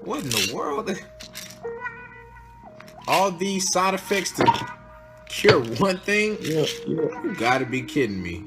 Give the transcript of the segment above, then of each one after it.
What in the world? All these side effects to cure one thing? Yeah, yeah. You gotta be kidding me.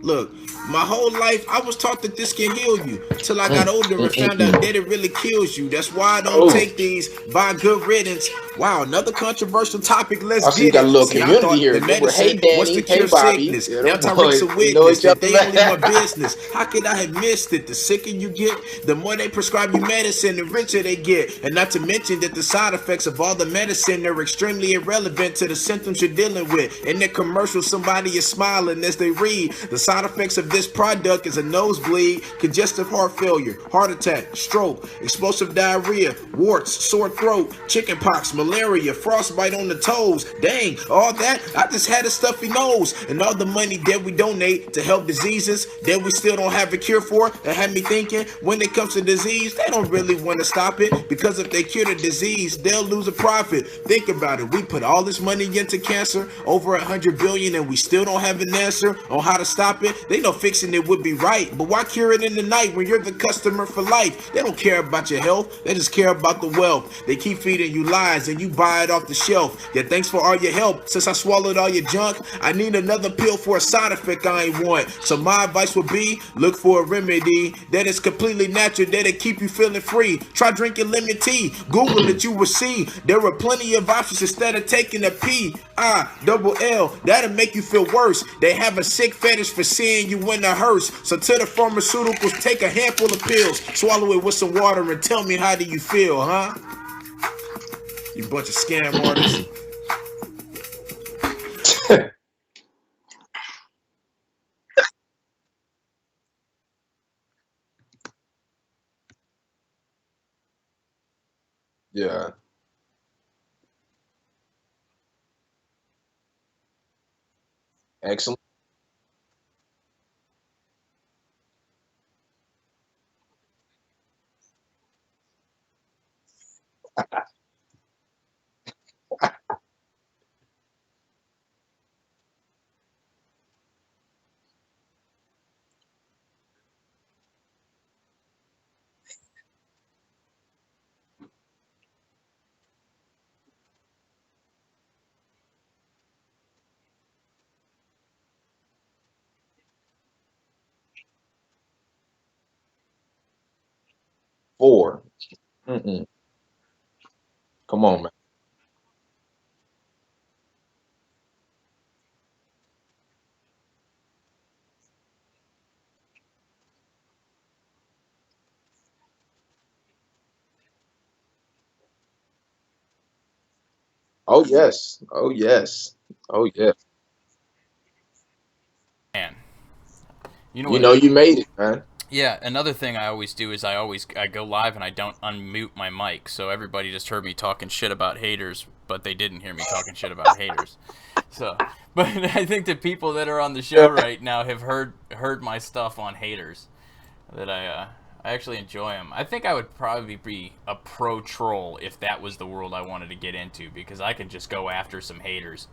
Look, my whole life I was taught that this can heal you. Till I got older and found out that it really kills you. That's why I don't Oh, take these by good riddance. Wow, another controversial topic. Let's I see you get got a it. little See, I community thought here. the Hey, medicine was to Danny. Hey, cure Bobby. sickness. Yeah, Now them Tyrik's boys. a We know witness each that other, they only my man. business. How could I have missed it? The sicker you get, the more they prescribe you medicine, the richer they get. And not to mention that the side effects of all the medicine are extremely irrelevant to the symptoms you're dealing with. In the commercial, somebody is smiling as they read. The side effects of this product is a nosebleed, congestive heart failure, heart attack, stroke, explosive diarrhea, warts, sore throat, chickenpox, malaria, frostbite on the toes. Dang, all that? I just had a stuffy nose. And all the money that we donate to help diseases that we still don't have a cure for, that had me thinking when it comes to disease, they don't really want to stop it, because if they cure the disease, they'll lose a profit. Think about it. We put all this money into cancer, over 100 billion, and we still don't have an answer on how to stop it. They know fixing it would be right, but why cure it in the night when you're the customer for life? They don't care about your health, they just care about the wealth. They keep feeding you lies and you buy it off the shelf. Yeah, thanks for all your help. Since I swallowed all your junk, I need another pill for a side effect I ain't want. So my advice would be, look for a remedy that is completely natural, that'll keep you feeling free. Try drinking lemon tea. Google it, you will see there are plenty of options instead of taking a P-I-double-L. That'll make you feel worse. They have a sick fetish for seeing you in a hearse. So to the pharmaceuticals, take a handful of pills, swallow it with some water, and tell me, how do you feel, huh? You bunch of scam artists. Yeah. Excellent. Four. Mm-mm. Come on, man. Oh, yes. Oh, yes. Oh, yes. Man, you know You what? know you made it, man. Yeah, another thing I always do is I go live and I don't unmute my mic, so everybody just heard me talking shit about haters, but they didn't hear me talking shit about haters. So, but I think the people that are on the show right now have heard my stuff on haters. That I actually enjoy them. I think I would probably be a pro troll if that was the world I wanted to get into, because I could just go after some haters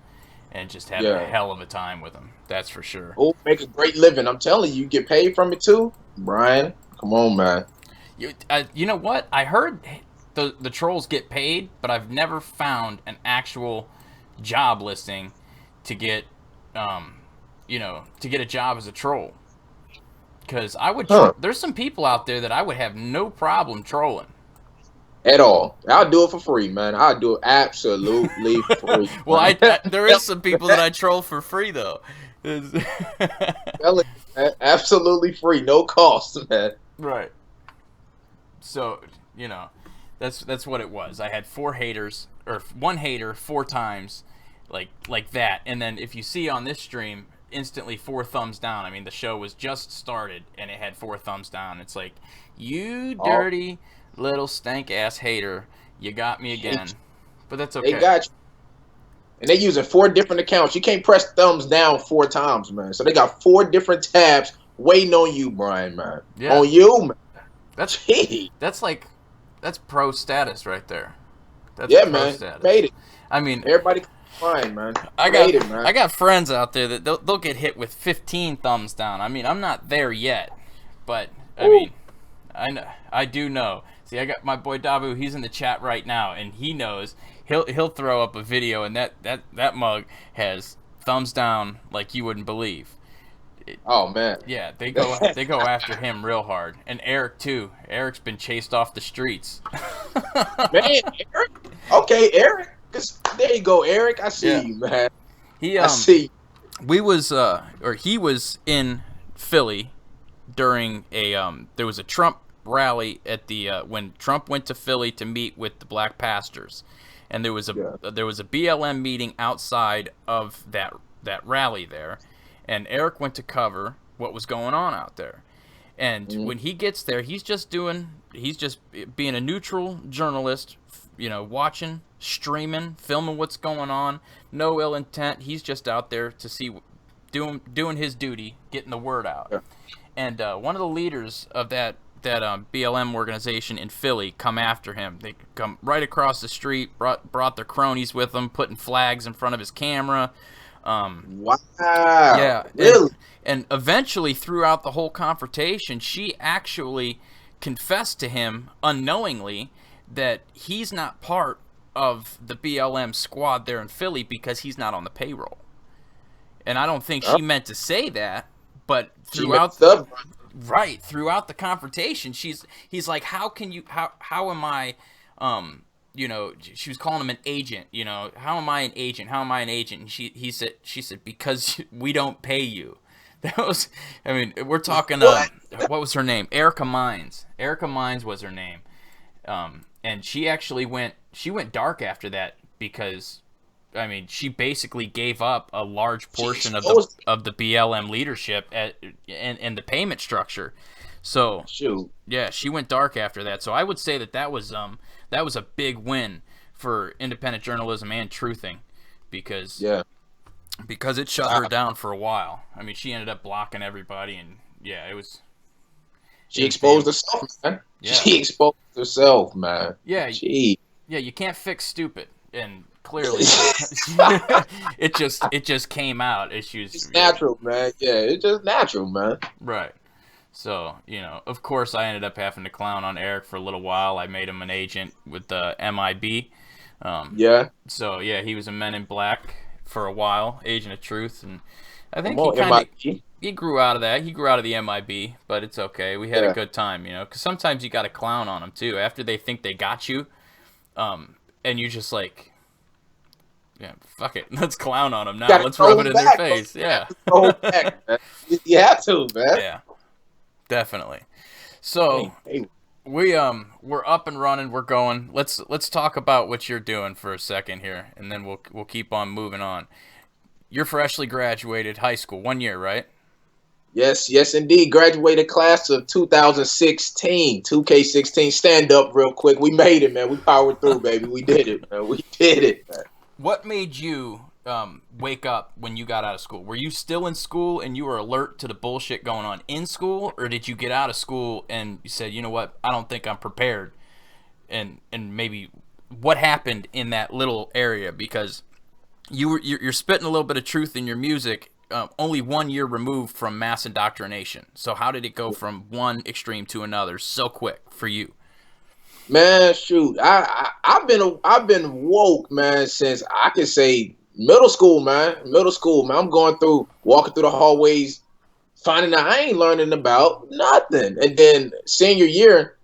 and just have a Yeah. hell of a time with them. That's for sure. Oh, make a great living. I'm telling you, you get paid from it too, Brian. Come on, man. You know what? I heard the trolls get paid, but I've never found an actual job listing to get, um, to get a job as a troll. Because I would Huh? there's some people out there that I would have no problem trolling. At all? I'll do it for free, man. I'll do it absolutely free, Well, man. there is some people that I troll for free though. Telling you, man, absolutely free, no cost, man. Right. So, you know, that's what it was. I had four haters, or one hater four times, like that. And then if you see on this stream, instantly four thumbs down. I mean, the show was just started and it had four thumbs down. It's like, you Oh, dirty little stank ass hater, you got me they, again. But that's they okay. got you, and they using four different accounts. You can't press thumbs down four times, man. So they got four different tabs waiting on you, Brian, man. Yeah, On you, man. that's Gee. that's like that's pro status right there. That's Yeah, pro man. status. Made it. I mean, Everybody, fine, man. I You got made it, man. I got friends out there that they'll get hit with 15 thumbs down. I mean, I'm not there yet, but I Ooh, mean, I know. I do know. See, I got my boy Dabu. He's in the chat right now, and he knows. He'll throw up a video, and that mug has thumbs down like you wouldn't believe. Oh man. Yeah, they go after him real hard, and Eric too. Eric's been chased off the streets. Man, Eric. Okay, Eric. There you go, Eric. I see you, man. I see. He was in Philly during there was a Trump rally at the when Trump went to Philly to meet with the black pastors, and there was a BLM meeting outside of that rally there, and Eric went to cover what was going on out there. And when he gets there, he's just being a neutral journalist, watching, streaming, filming what's going on, no ill intent. He's just out there to see, doing his duty, getting the word out. Yeah. And one of the leaders of that BLM organization in Philly come after him. They come right across the street, brought their cronies with them, putting flags in front of his camera. Wow. Yeah. Really? And eventually, throughout the whole confrontation, she actually confessed to him unknowingly that he's not part of the BLM squad there in Philly because he's not on the payroll. And I don't think she meant to say that, but throughout throughout the confrontation, he's like, how am I, she was calling him an agent, how am I an agent? How am I an agent? And she said, because we don't pay you. That was, we're talking, what was her name? Erica Mines. Erica Mines was her name. And she actually went dark after that because, she basically gave up a large portion of the BLM leadership and the payment structure. So, yeah, she went dark after that. So I would say that was a big win for independent journalism and truthing because it shut her down for a while. She ended up blocking everybody, and it was. She exposed herself, man. Yeah. She exposed herself, man. Yeah. Yeah, you can't fix stupid, and clearly, it just came out. It's natural, man. Yeah, it's just natural, man. Right. So, of course, I ended up having to clown on Eric for a little while. I made him an agent with the MIB. So, he was a Men in Black for a while, Agent of Truth, and I think he grew out of that. He grew out of the MIB, but it's okay. We had a good time, because sometimes you got to clown on them too. After they think they got you, and you just like, fuck it, let's clown on them now. Let's rub it in their face. Yeah. You have to, man. Yeah, definitely. So we're up and running. We're going. Let's talk about what you're doing for a second here, and then we'll keep on moving on. You're freshly graduated high school, 1 year, right? Yes, indeed. Graduated class of 2016, 2K16. Stand up real quick. We made it, man. We powered through, baby. We did it, man. We did it, man. What made you wake up when you got out of school? Were you still in school and you were alert to the bullshit going on in school, or did you get out of school and you said, you know what, I don't think I'm prepared? And maybe what happened in that little area? Because you're spitting a little bit of truth in your music, only 1 year removed from mass indoctrination. So how did it go from one extreme to another so quick for you? Man, shoot, I've been woke, man, since I could say middle school, man. I'm walking through the hallways, finding out I ain't learning about nothing. And then senior year,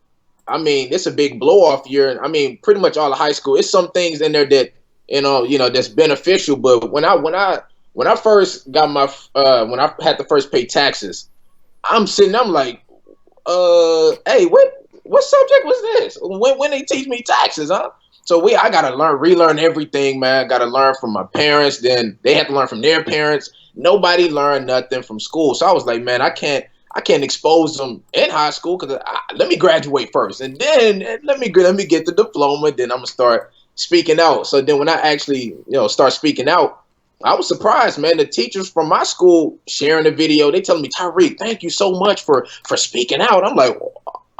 it's a big blow off year. Pretty much all of high school. It's some things in there that that's beneficial. But when I first got my when I had to first pay taxes, I'm like, hey, what subject was this? When they teach me taxes, huh? So I gotta relearn everything, man. Gotta learn from my parents. Then they had to learn from their parents. Nobody learned nothing from school. So I was like, man, I can't expose them in high school because let me graduate first, and then let me get the diploma. Then I'm gonna start speaking out. So then when I actually start speaking out, I was surprised, man. The teachers from my school sharing the video, they telling me, Tyrik, thank you so much for speaking out. I'm like,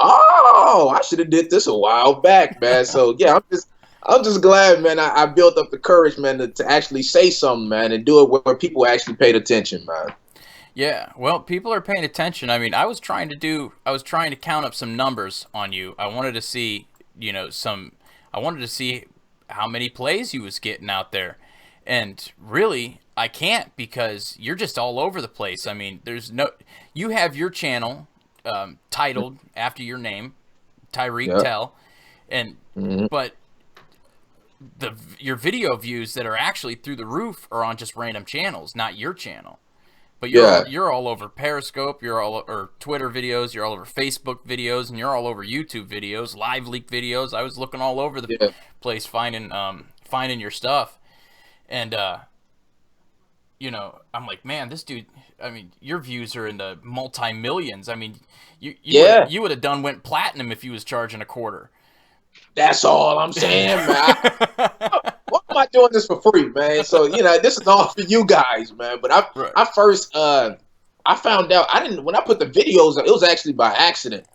oh, I should have did this a while back, man. So yeah, I'm just glad, man. I built up the courage, man, to actually say something, man, and do it where people actually paid attention, man. Yeah, well, people are paying attention. I mean, I was trying to count up some numbers on you. I wanted to see, I wanted to see how many plays you was getting out there. And really, I can't because you're just all over the place. I mean, you have your channel titled after your name, Tyrik Yep. Tell, and, Hmm. but your video views that are actually through the roof are on just random channels, not your channel. But Yeah. you're all over Periscope, you're all over Twitter videos, you're all over Facebook videos, and you're all over YouTube videos, live leak videos. I was looking all over the Yeah. place finding your stuff, and I'm like, man, this dude. I mean, your views are in the multi millions. I mean, Yeah. you would have done went platinum if you was charging a quarter. That's all I'm saying, man. Why am I doing this for free, man? So this is all for you guys, man. But Right. I first I found out I didn't when I put the videos up, it was actually by accident.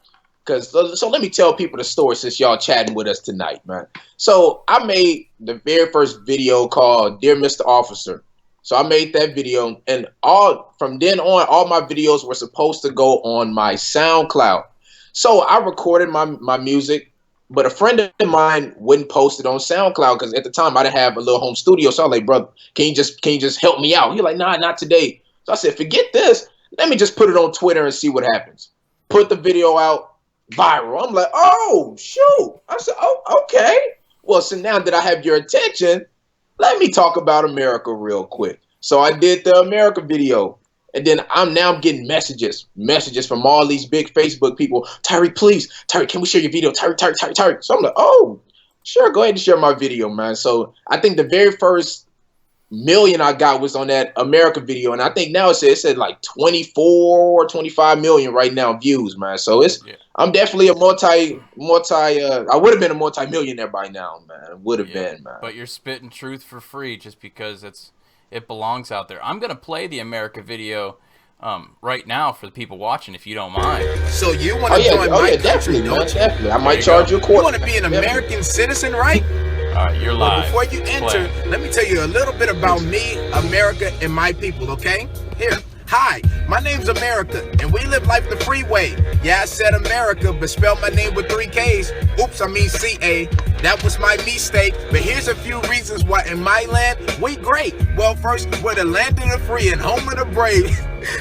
So let me tell people the story since y'all chatting with us tonight, man. So I made the very first video called Dear Mr. Officer. So I made that video, and all from then on, all my videos were supposed to go on my SoundCloud. So I recorded my music, but a friend of mine wouldn't post it on SoundCloud because at the time I didn't have a little home studio. So I was like, brother, can you just help me out? He's like, nah, not today. So I said, forget this. Let me just put it on Twitter and see what happens. Put the video out, viral. I'm like, oh shoot. I said, oh, okay. Well, so now that I have your attention, let me talk about America real quick. So I did the America video. And then I'm getting messages from all these big Facebook people. Tyrik, please, Tyrik, can we share your video? Tyrik. So I'm like, oh, sure, go ahead and share my video, man. So I think the very first million I got was on that America video, and I think now it said like 24 or 25 million right now views, man. So I'm definitely a multi. I would have been a multi-millionaire by now, man. Would have been, man. But you're spitting truth for free just because it belongs out there. I'm gonna play the America video right now for the people watching, if you don't mind. So you want to join my country, definitely, man, don't you? definitely. I might you charge go. you a quarter. You want to be an American citizen, right? All right, you're live. Well, before you enter, Play. let me tell you a little bit about me, America, and my people, okay? Here. Hi, my name's America, and we live life the freeway. Yeah, I said America, but spelled my name with 3 Ks. Oops, I mean C-A. That was my mistake, but here's a few reasons why in my land, we great. Well, first, we're the land of the free and home of the brave.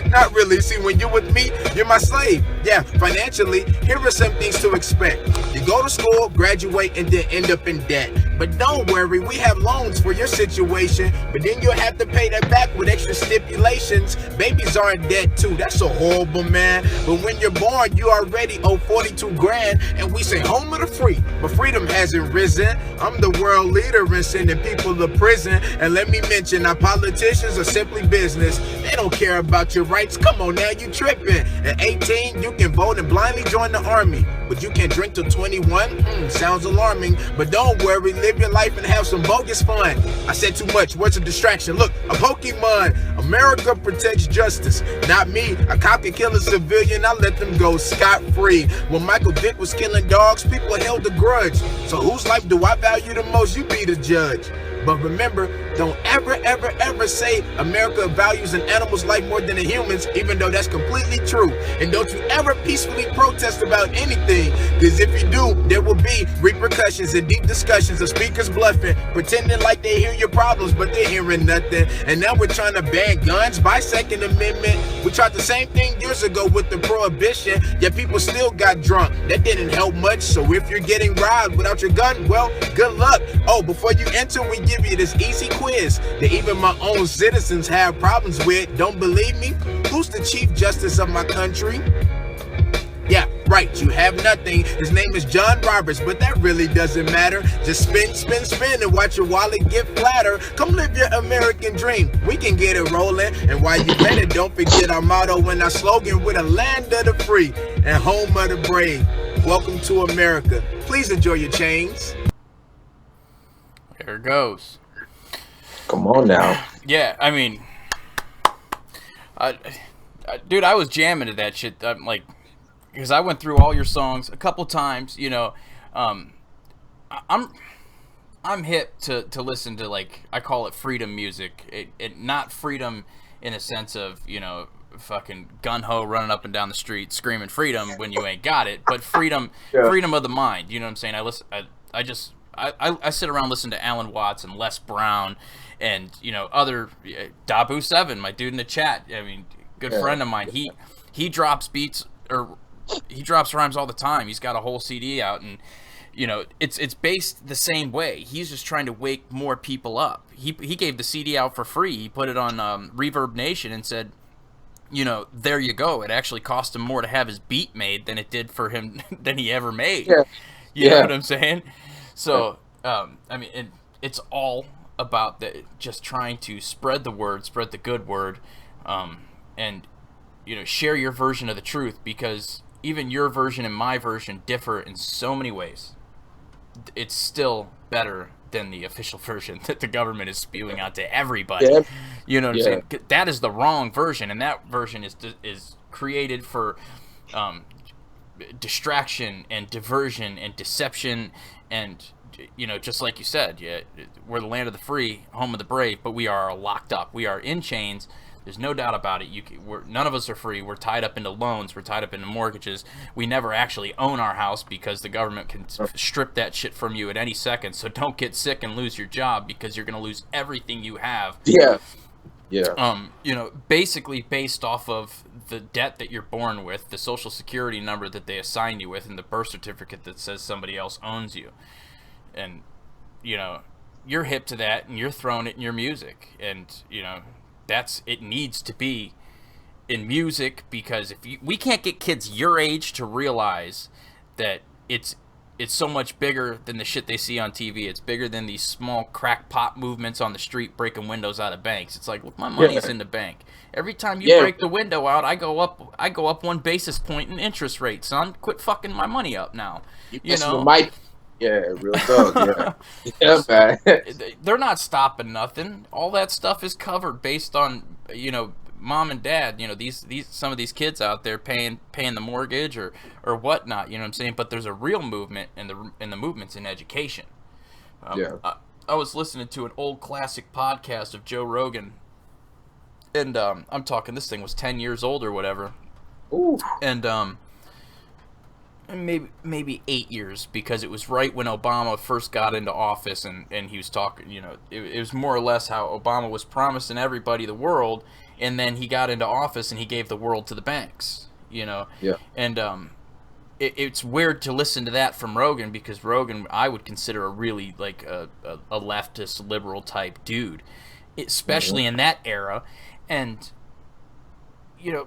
Not really. See, when you're with me, you're my slave. Yeah, financially, here are some things to expect. You go to school, graduate, and then end up in debt. But don't worry, we have loans for your situation, but then you'll have to pay that back with extra stipulations. Babies are in debt too. That's so horrible, man. But when you're born, you already owe 42 grand, and we say home of the free, but freedom hasn't risen. I'm the world leader in sending people to prison. And let me mention, our politicians are simply business. They don't care about your rights. Come on now, you tripping. At 18, you can vote and blindly join the army, but you can't drink till 21. Sounds alarming, but don't worry, live your life and have some bogus fun. I said too much, what's a distraction? Look, a Pokemon. America protects justice, not me. A cop can kill a civilian, I let them go scot-free. When Michael Vick was killing dogs, people held a grudge. So whose life do I value the most? You be the judge. But remember, don't ever say America values an animal's life more than a human's, even though that's completely true. And don't you ever peacefully protest about anything, because if you do, there will be repercussions and deep discussions of speakers bluffing, pretending like they hear your problems, but they're hearing nothing. And now we're trying to ban guns by Second Amendment. We tried the same thing years ago with the prohibition, yet people still got drunk. That didn't help much, so if you're getting robbed without your gun, well, good luck. Oh, before you enter, we give you this easy quiz that even my own citizens have problems with. Don't believe me? Who's the Chief Justice of my country? Yeah, right, you have nothing. His name is John Roberts, but that really doesn't matter. Just spin, and watch your wallet get flatter. Come live your American dream. We can get it rolling. And while you at it, don't forget our motto and our slogan: we're the land of the free and home of the brave. Welcome to America. Please enjoy your chains. There it goes. Come on now. Yeah, I mean, dude, I was jamming to that shit. I'm like, because I went through all your songs a couple times. I'm hip to listen to, like, I call it freedom music. It not freedom in a sense of fucking gun ho running up and down the street screaming freedom when you ain't got it, but freedom Yeah. freedom of the mind. You know what I'm saying? I sit around listening to Alan Watts and Les Brown and, you know, other Dabu7, my dude in the chat. I mean, good friend of mine. He drops beats, or he drops rhymes all the time. He's got a whole CD out, and you know, it's based the same way. He's just trying to wake more people up. He gave the CD out for free. He put it on Reverb Nation and said, you know, there you go. It actually cost him more to have his beat made than it did for him than he ever made. Yeah. You know what I'm saying? So, I mean, it's all about just trying to spread the word, spread the good word, and, you know, share your version of the truth, because even your version and my version differ in so many ways. It's still better than the official version that the government is spewing out to everybody. Yeah. You know what I'm saying? That is the wrong version, and that version is created for distraction and diversion and deception, and, you know, just like you said, we're the land of the free, home of the brave, but we are locked up. We are in chains. There's no doubt about it. None of us are free. We're tied up into loans. We're tied up into mortgages. We never actually own our house because the government can strip that shit from you at any second. So don't get sick and lose your job, because you're going to lose everything you have. Yeah. You know, basically based off of the debt that you're born with, the social security number that they assign you with, and the birth certificate that says somebody else owns you. And, you know, you're hip to that, and you're throwing it in your music. And, you know, it needs to be in music, because we can't get kids your age to realize that it's so much bigger than the shit they see on TV. It's bigger than these small crackpot movements on the street breaking windows out of banks. It's like, look, my money's in the bank. Every time you break the window out, I go up 1 basis point in interest rate, son. Quit fucking my money up now. You know. Yeah, real dog. Yeah, man. They're not stopping nothing. All that stuff is covered based on, you know, mom and dad. You know, these some of these kids out there paying the mortgage or whatnot. You know what I'm saying? But there's a real movement, and the movement's in education. I was listening to an old classic podcast of Joe Rogan, and I'm talking, this thing was 10 years old or whatever. Ooh. And maybe 8 years, because it was right when Obama first got into office, and he was talking, you know, it was more or less how Obama was promising everybody the world, and then he got into office and he gave the world to the banks, you know. Yeah. And it's weird to listen to that from Rogan, because Rogan, I would consider a really, like, a leftist liberal type dude, especially in that era. And, you know,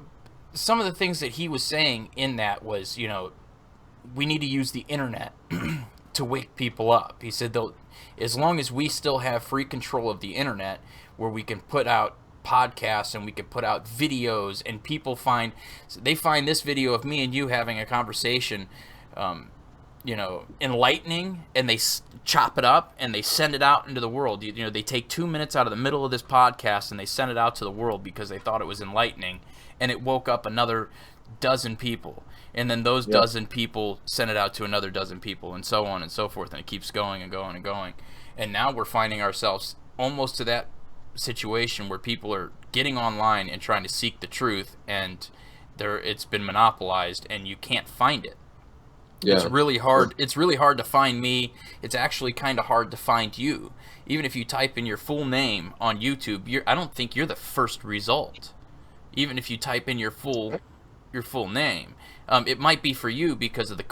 some of the things that he was saying in that was, you know, we need to use the internet to wake people up. He said, as long as we still have free control of the internet, where we can put out podcasts and we can put out videos, and people find this video of me and you having a conversation, you know, enlightening, and they chop it up and they send it out into the world. You know, they take 2 minutes out of the middle of this podcast and they send it out to the world because they thought it was enlightening, and it woke up another dozen people. And then those dozen people send it out to another dozen people, and so on and so forth, and it keeps going and going and going. And now we're finding ourselves almost to that situation where people are getting online and trying to seek the truth, and it's been monopolized, and you can't find it. Yeah. It's really hard. It's really hard to find me. It's actually kind of hard to find you. Even if you type in your full name on YouTube, I don't think you're the first result. Even if you type in your full name. It might be for you because of the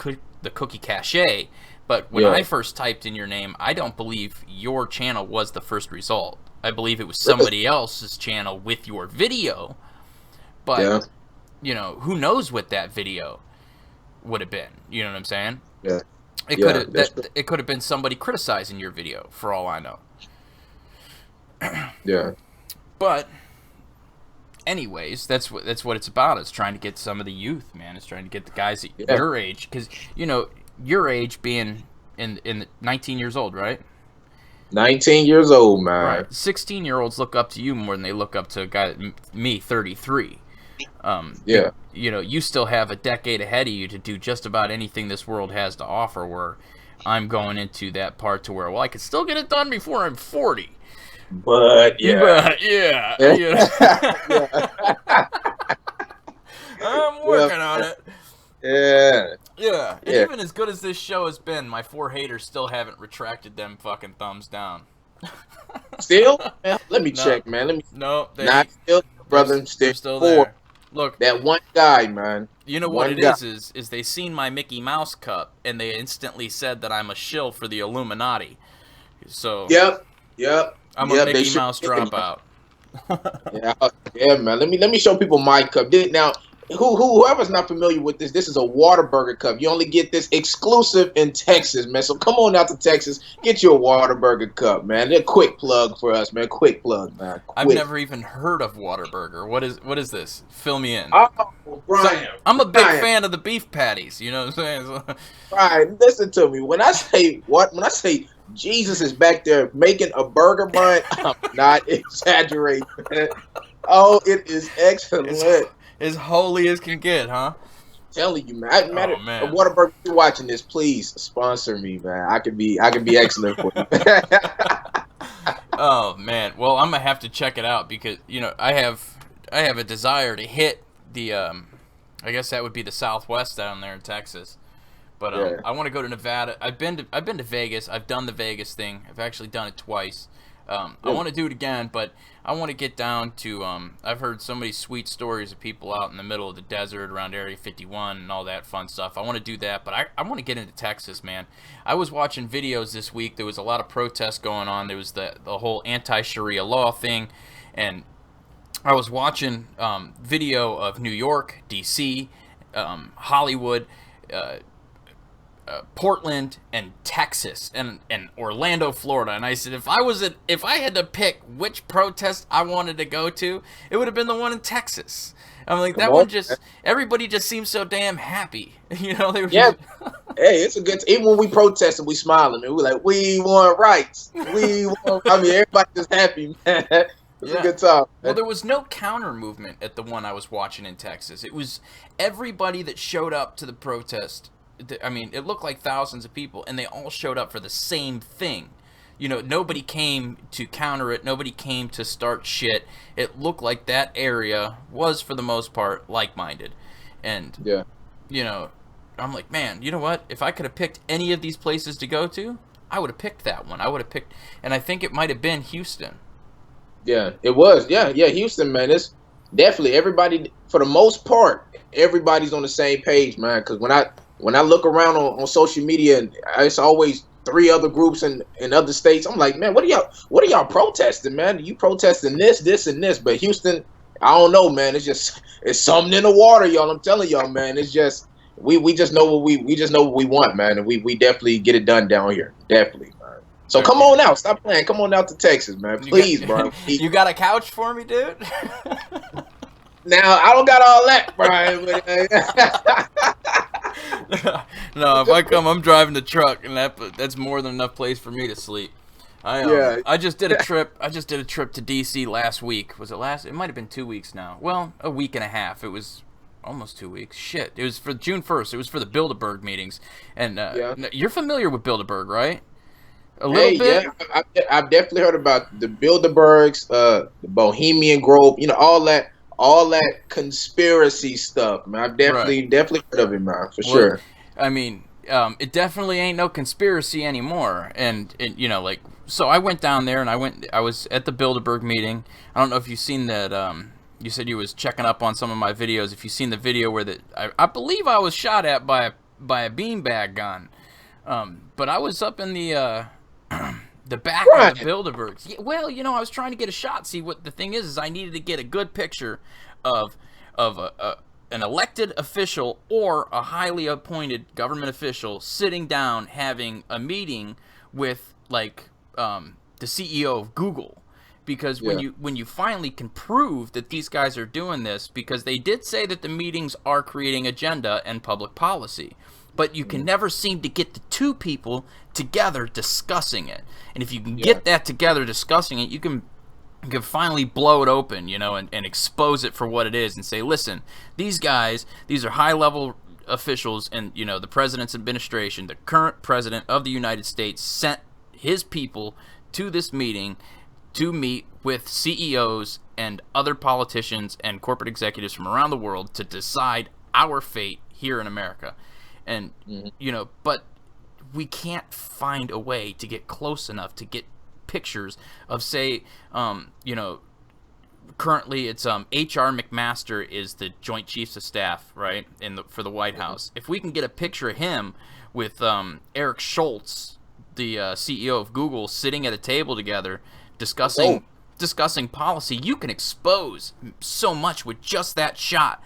cookie cache, but when I first typed in your name, I don't believe your channel was the first result. I believe it was somebody else's channel with your video, but you know, who knows what that video would have been? You know what I'm saying? Yeah. It could have been somebody criticizing your video, for all I know. Yeah. But anyways, that's what it's about. It's trying to get some of the youth, man. It's trying to get the guys at your age, because, you know, your age being in 19 years old, right? 19 years old, man. Right. 16-year-olds look up to you more than they look up to a guy me, 33. You know, you still have a decade ahead of you to do just about anything this world has to offer, where I'm going into that part to where, well, I can still get it done before I'm 40. But yeah. You know. working on it. Yeah. Yeah, and Yeah. even as good as this show has been, my 4 haters still haven't retracted them fucking thumbs down. Still? Man, let me No, check, man. Let me. no, Not still, brother. they're Still still 4. there. Look, That one guy, man. you know what One it guy. is they seen my Mickey Mouse cup and they instantly said that I'm a shill for the Illuminati. So Yep. Yep. I'm a Yep. They Mickey sure Mouse did, man. dropout. Yeah, yeah, man. Let me show people my cup. Now, whoever's not familiar with this is a Whataburger cup. You only get this exclusive in Texas, man. So come on out to Texas, get you a Whataburger cup, man. A quick plug for us, man. Quick plug, man. I've Quick. never even heard of Whataburger. What is this? Fill me in. Oh, So, Brian. I'm a big Brian, fan of the beef patties. You know what I'm saying? Brian, listen to me. When I say Jesus is back there making a burger, Brian, I'm not exaggerating. Oh, it is excellent. It's as holy as can get, huh? Telling you, man. Oh man. Whataburger, if you're watching this, please sponsor me, man. I can be excellent for you. Oh man. Well, I'm gonna have to check it out because I have a desire to hit the I guess that would be the Southwest down there in Texas. But Yeah. I want to go to Nevada. I've been to Vegas. I've done the Vegas thing. I've actually done it twice. I want to do it again, but I want to get down to. I've heard so many sweet stories of people out in the middle of the desert around Area 51 and all that fun stuff. I want to do that, but I want to get into Texas, man. I was watching videos this week. There was a lot of protests going on. There was the whole anti-Sharia law thing, and I was watching video of New York, D.C., Hollywood, Portland, and Texas, and Orlando, Florida. And I said, if I had to pick which protest I wanted to go to, it would have been the one in Texas. I'm like, that one just, everybody just seems so damn happy. They were Yeah. Hey, it's a good. Even when we protested, we smiling. And we're like, we want rights. Everybody just happy, man. It's a good time. Well, there was no counter movement at the one I was watching in Texas. It was everybody that showed up to the protest. I mean, it looked like thousands of people, and they all showed up for the same thing. Nobody came to counter it. Nobody came to start shit. It looked like that area was, for the most part, like-minded. And, yeah. I'm like, man, you know what? If I could have picked any of these places to go to, I would have picked that one. I would have picked, and I think it might have been Houston. Yeah, it was. Yeah, Houston, man. It's definitely everybody, for the most part, everybody's on the same page, man. Because when I look around on social media, it's always 3 other groups in other states. I'm like, man, what are y'all protesting, man? You protesting this, and this. But Houston, I don't know, man. It's something in the water, y'all. I'm telling y'all, man. It's just we just know what we want, man, and we definitely get it done down here, definitely, man. So come on out, stop playing. Come on out to Texas, man, please, bro. You got a couch for me, dude? Now I don't got all that, Brian. No, if I come, I'm driving the truck, and that's more than enough place for me to sleep. I just did a trip. I just did a trip to D.C. last week. Was it last? It might have been 2 weeks now. Well, a week and a half. It was almost 2 weeks. Shit, it was for June 1st. It was for the Bilderberg meetings, and you're familiar with Bilderberg, right? A little bit. Yeah, I've definitely heard about the Bilderbergs, the Bohemian Grove. All that conspiracy stuff, man. I've definitely heard of it, man, for sure. I mean, it definitely ain't no conspiracy anymore. And so I went down there and I was at the Bilderberg meeting. I don't know if you've seen that. You said you was checking up on some of my videos. If you've seen the video where I believe I was shot at by a beanbag gun. But I was up in the back of the Bilderbergs. Yeah, well, I was trying to get a shot. See, what the thing is I needed to get a good picture of an elected official or a highly appointed government official sitting down having a meeting with the CEO of Google. Because when you finally can prove that these guys are doing this, because they did say that the meetings are creating agenda and public policy, but you can never seem to get the 2 people together discussing it. And if you can get that together discussing it, you can finally blow it open, and expose it for what it is and say, listen, these guys, these are high-level officials in, the president's administration. The current president of the United States sent his people to this meeting to meet with CEOs and other politicians and corporate executives from around the world to decide our fate here in America. And, but we can't find a way to get close enough to get pictures of, say, currently it's H.R. McMaster is the Joint Chiefs of Staff, right, for the White House. If we can get a picture of him with Eric Schultz, the CEO of Google, sitting at a table together discussing policy, you can expose so much with just that shot.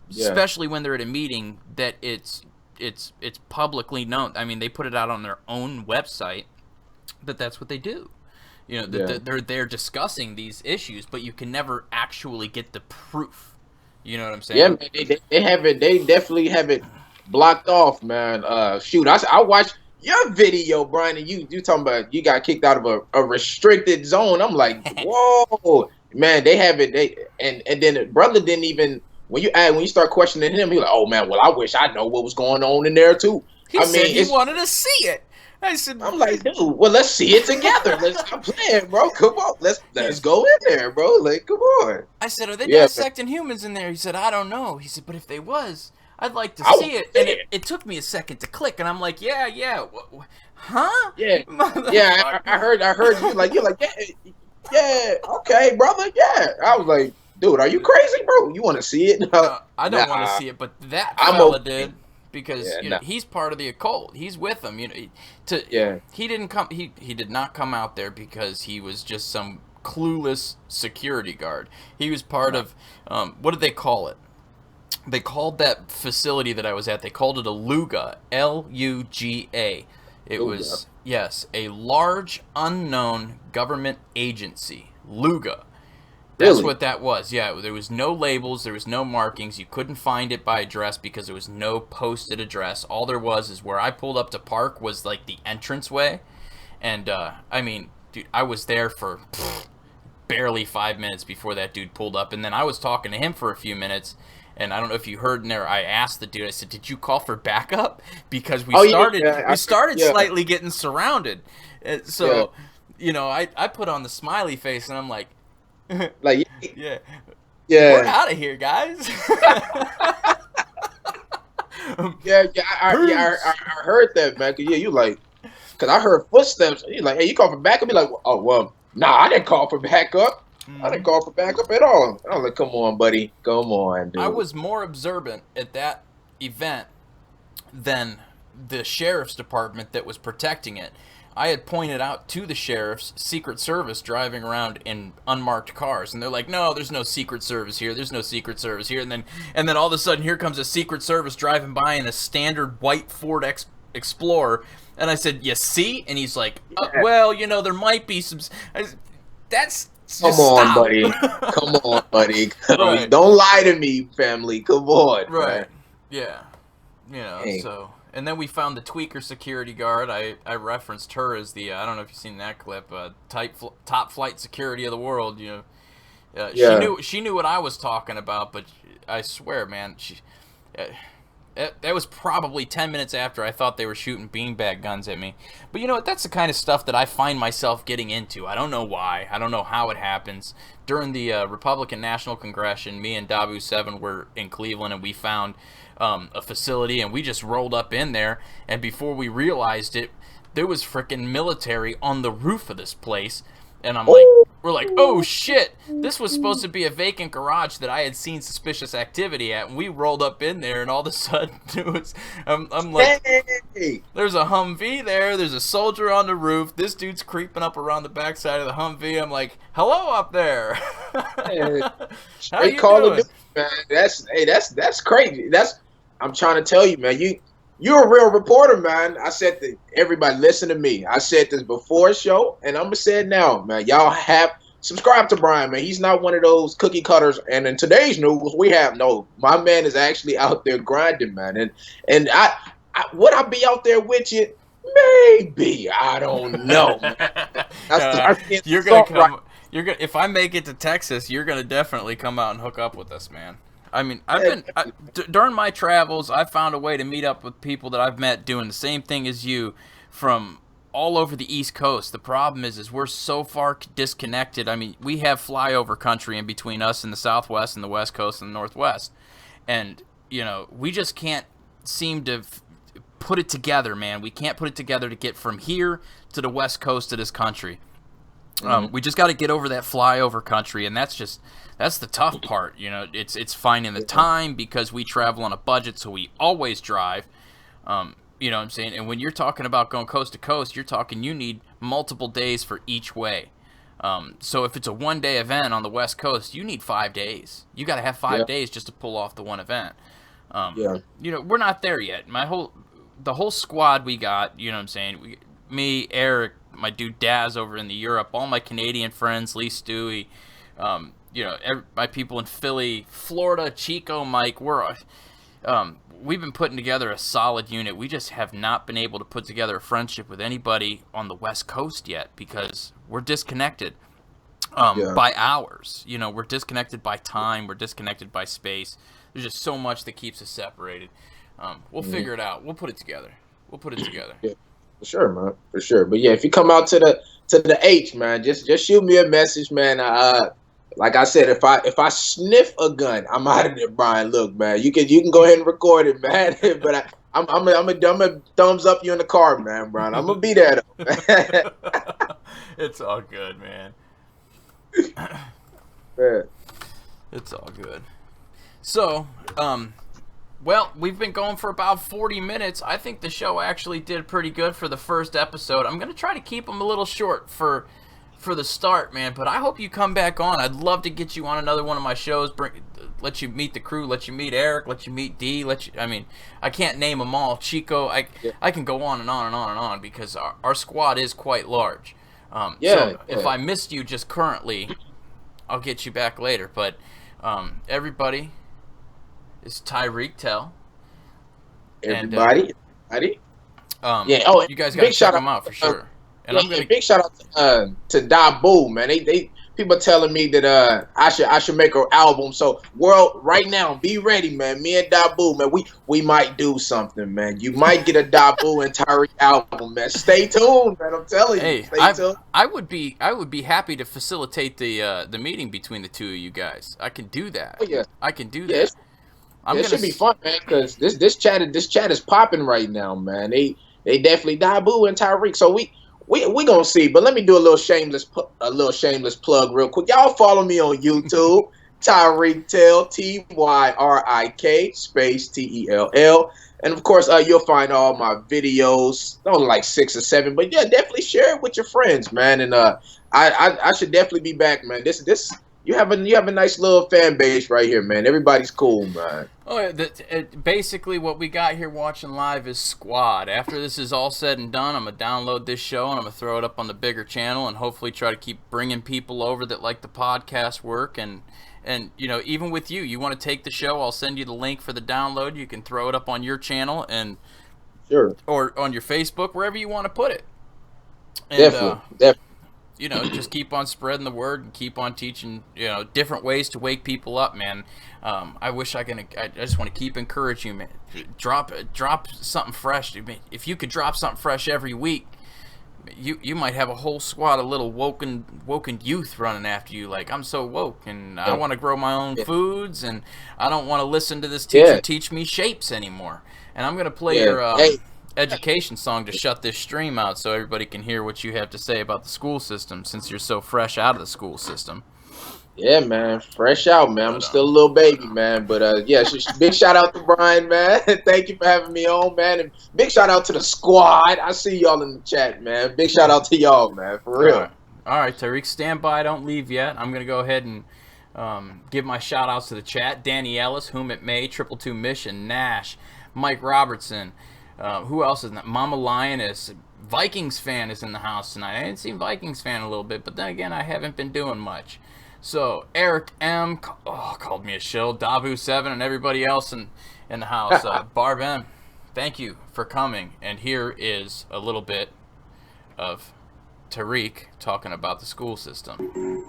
Yeah. Especially when they're at a meeting that it's publicly known. I mean, they put it out on their own website that that's what they do. They're discussing these issues, but you can never actually get the proof. You know what I'm saying? Yeah, man, they have it. They definitely have it blocked off, man. Shoot, I watched your video, Brian, and you talking about you got kicked out of a restricted zone. I'm like, whoa, man, they have it. And then the brother didn't even when you start questioning him, he's like, oh man, well I wish I know what was going on in there too. He said he wanted to see it. I'm like, dude, well, let's see it together. Let's stop playing, bro. Come on, let's go in there, bro. Like, come on. I said, are they dissecting humans in there? He said, I don't know. He said, but if they was, I'd like to see it. And it took me a second to click, and I'm like, yeah. Huh? Yeah, yeah. I heard you like, you're like, yeah, okay, brother, yeah. I was like, dude, are you crazy, bro? You want to see it? I don't want to see it, but that fella did. Because he's part of the occult. He's with them. He didn't come. He did not come out there because he was just some clueless security guard. He was part of what did they call it? They called that facility that I was at. They called it a LUGA, L-U-G-A. It was a large unknown government agency, LUGA. That's what that was. Yeah, there was no labels, there was no markings. You couldn't find it by address because there was no posted address. All there was is where I pulled up to park was like the entranceway. And I mean, dude, I was there for barely 5 minutes before that dude pulled up, and then I was talking to him for a few minutes. And I don't know if you heard in there, I asked the dude, I said, did you call for backup? Because we started slightly getting surrounded. So, I put on the smiley face and I'm like, like, yeah, we're out of here, guys. I heard that, man. Yeah, you like, because I heard footsteps. You like, hey, you call for backup? Be like, oh well, nah, I didn't call for backup. I didn't call for backup at all. I was like, come on, buddy, come on, dude. I was more observant at that event than the sheriff's department that was protecting it. I had pointed out to the sheriff's Secret Service driving around in unmarked cars, and they're like, no, there's no Secret Service here, there's no Secret Service here, and then all of a sudden here comes a Secret Service driving by in a standard white Ford Explorer, and I said, you see? And he's like, well, there might be some... That's... Come on, buddy. Come on, buddy. Right. Don't lie to me, family. Come on. Right. Man. Yeah. So... And then we found the tweaker security guard. I referenced her as the I don't know if you've seen that clip. Top flight security of the world. She knew what I was talking about. But I swear, man, that was probably 10 minutes after I thought they were shooting beanbag guns at me. But that's the kind of stuff that I find myself getting into. I don't know why. I don't know how it happens. During the Republican National Convention, me and Dabu 7 were in Cleveland, and we found a facility, and we just rolled up in there, and before we realized it, there was frickin' military on the roof of this place, and we're like, oh shit, this was supposed to be a vacant garage that I had seen suspicious activity at, and we rolled up in there, and all of a sudden it was, I'm like, hey, there's a Humvee there, there's a soldier on the roof, this dude's creeping up around the backside of the Humvee. I'm like, hello up there. Hey, how you doing? Man, that's crazy. I'm trying to tell you, man, you're a real reporter, man. I said to everybody, listen to me. I said this before show, and I'm gonna say it now, man. Y'all have subscribe to Brian, man. He's not one of those cookie cutters. And in today's news, my man is actually out there grinding, man. And I would I be out there with you? Maybe. I don't know. You're gonna come. If I make it to Texas, you're gonna definitely come out and hook up with us, man. I mean, during my travels, I found a way to meet up with people that I've met doing the same thing as you from all over the East Coast. The problem is we're so far disconnected. I mean, we have flyover country in between us and the Southwest and the West Coast and the Northwest. And we just can't seem to put it together, man. We can't put it together to get from here to the west coast of this country. We just got to get over that flyover country, and that's the tough part. It's finding the time, because we travel on a budget, so we always drive. You know what I'm saying? And when you're talking about going coast to coast, you're talking you need multiple days for each way. So if it's a one-day event on the West Coast, you need 5 days. You got to have 5 days just to pull off the one event. We're not there yet. The whole squad we got, you know what I'm saying? Me, Eric, my dude Daz over in the Europe, all my Canadian friends, Lee Stewie, my people in Philly, Florida, Chico, Mike, we've been putting together a solid unit. We just have not been able to put together a friendship with anybody on the West Coast yet, because we're disconnected by hours. We're disconnected by time. We're disconnected by space. There's just so much that keeps us separated. We'll figure it out. We'll put it together. Yeah, for sure, man. For sure. But yeah, if you come out to the H, man, just shoot me a message, man. Like I said, if I sniff a gun, I'm out of there, Brian. Look, man, you can go ahead and record it, man. But I'm a thumbs up you in the car, man, Brian. I'm gonna be there though. It's all good, man. Yeah. It's all good. So, well, we've been going for about 40 minutes. I think the show actually did pretty good for the first episode. I'm gonna try to keep them a little short for the start, man, but I hope you come back on. I'd love to get you on another one of my shows, let you meet the crew, let you meet Eric, let you meet D, I can't name them all. Chico, I can go on and on and on and on, because our squad is quite large. If I missed you just currently, I'll get you back later, but everybody is Tyrik Tell. Everybody. You guys got to check them out for sure. And big shout out to Dabu, man. They people telling me that I should make an album. So world, right now, be ready, man. Me and Dabu, man, we might do something, man. You might get a Dabu and Tyrik album, man. Stay tuned, man. I'm telling you. Stay tuned. I would be happy to facilitate the meeting between the two of you guys. I can do that. Oh, yeah. I can do that. It should be fun, man, because this chat is popping right now, man. They definitely Dabu and Tyrik. So we gonna see, but let me do a little shameless plug real quick. Y'all follow me on YouTube, Tyrik Tell, Tyrik space Tell, and of course you'll find all my videos, only like 6 or 7, but yeah, definitely share it with your friends, man. And I should definitely be back, man. This you have a nice little fan base right here, man. Everybody's cool, man. Oh, yeah, basically what we got here watching live is squad. After this is all said and done, I'm going to download this show and I'm going to throw it up on the bigger channel and hopefully try to keep bringing people over that like the podcast work. And even with you want to take the show, I'll send you the link for the download. You can throw it up on your channel and or on your Facebook, wherever you want to put it. And, definitely. Just keep on spreading the word and keep on teaching, different ways to wake people up, man. I just want to keep encouraging you, man. Drop something fresh. If you could drop something fresh every week, you might have a whole squad of little woken youth running after you. Like, I'm so woke, and I want to grow my own foods, and I don't want to listen to this teacher teach me shapes anymore. And I'm going to play your education song to shut this stream out so everybody can hear what you have to say about the school system, since you're so fresh out of the school system. Yeah, man, fresh out, man. I'm still a little baby, man, but big shout out to Brian, man. Thank you for having me on, man, and big shout out to the squad. I see y'all in the chat, man. Big shout out to y'all, man, for real. All right, Tyrik, stand by, don't leave yet. I'm gonna go ahead and give my shout outs to the chat. Danny Ellis, Whom It May, 222 Mission, Nash, Mike Robertson. Who else is in that? Mama Lioness. Vikings fan is in the house tonight. I hadn't seen Vikings fan a little bit, but then again, I haven't been doing much. So Eric M. Called me a shill. Dabu7 and everybody else in the house. Barb M. Thank you for coming. And here is a little bit of Tyrik talking about the school system.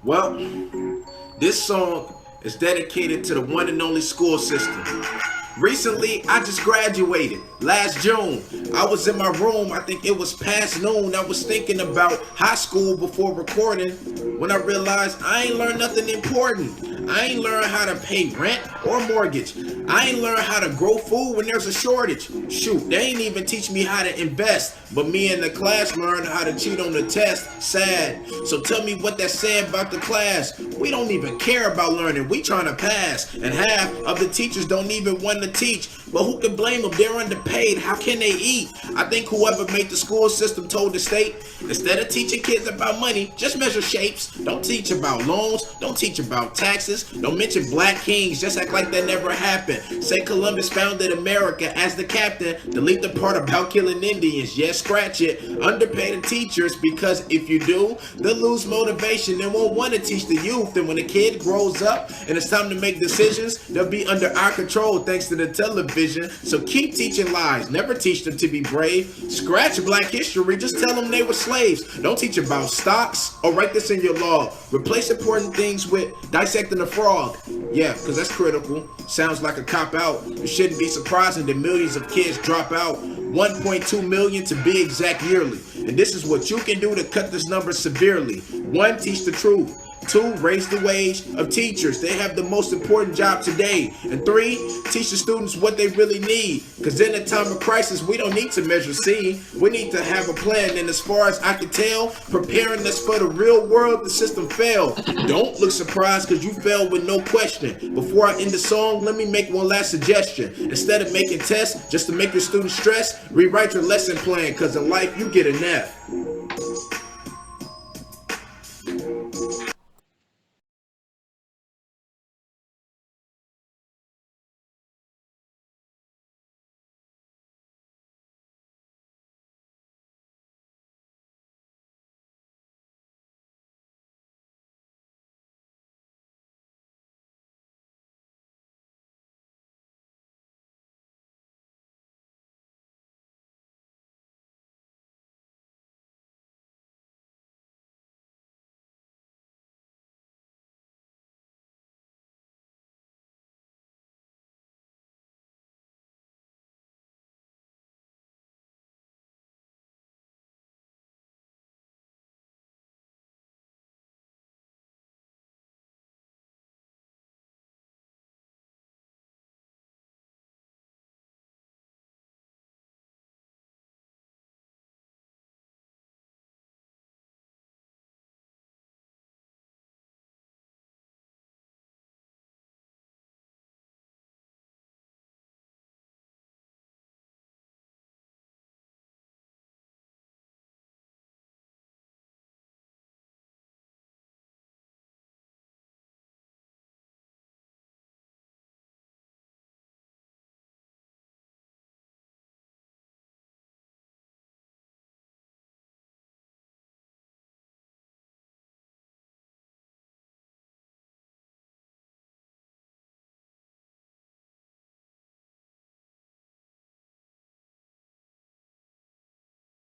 Well, this song is dedicated to the one and only school system. Recently, I just graduated last June. I was in my room, I think it was past noon. I was thinking about high school before recording when I realized I ain't learned nothing important. I ain't learned how to pay rent or mortgage. I ain't learned how to grow food when there's a shortage. Shoot, they ain't even teach me how to invest. But me in the class learned how to cheat on the test. Sad. So tell me what that said about the class. We don't even care about learning. We trying to pass. And half of the teachers don't even want to teach. But who can blame them? They're underpaid. How can they eat? I think whoever made the school system told the state, instead of teaching kids about money, just measure shapes. Don't teach about loans. Don't teach about taxes. Don't mention black kings. Just act like that never happened. Say Columbus founded America as the captain. Delete the part about killing Indians. Yes, scratch it. Underpaid teachers, because if you do, they'll lose motivation and won't want to teach the youth. And when a kid grows up and it's time to make decisions, they'll be under our control thanks to the television. So keep teaching lies. Never teach them to be brave. Scratch black history. Just tell them they were slaves. Don't teach about stocks or write this in your law. Replace important things with dissecting a frog. Yeah, because that's critical. Sounds like a cop out. It shouldn't be surprising that millions of kids drop out. 1.2 million to be exact yearly. And this is what you can do to cut this number severely. 1, teach the truth. 2, raise the wage of teachers. They have the most important job today. And 3, teach the students what they really need. Because in a time of crisis, we don't need to measure C. We need to have a plan. And as far as I can tell, preparing us for the real world, the system failed. Don't look surprised because you failed with no question. Before I end the song, let me make one last suggestion. Instead of making tests just to make your students stress, rewrite your lesson plan, because in life, you get an F.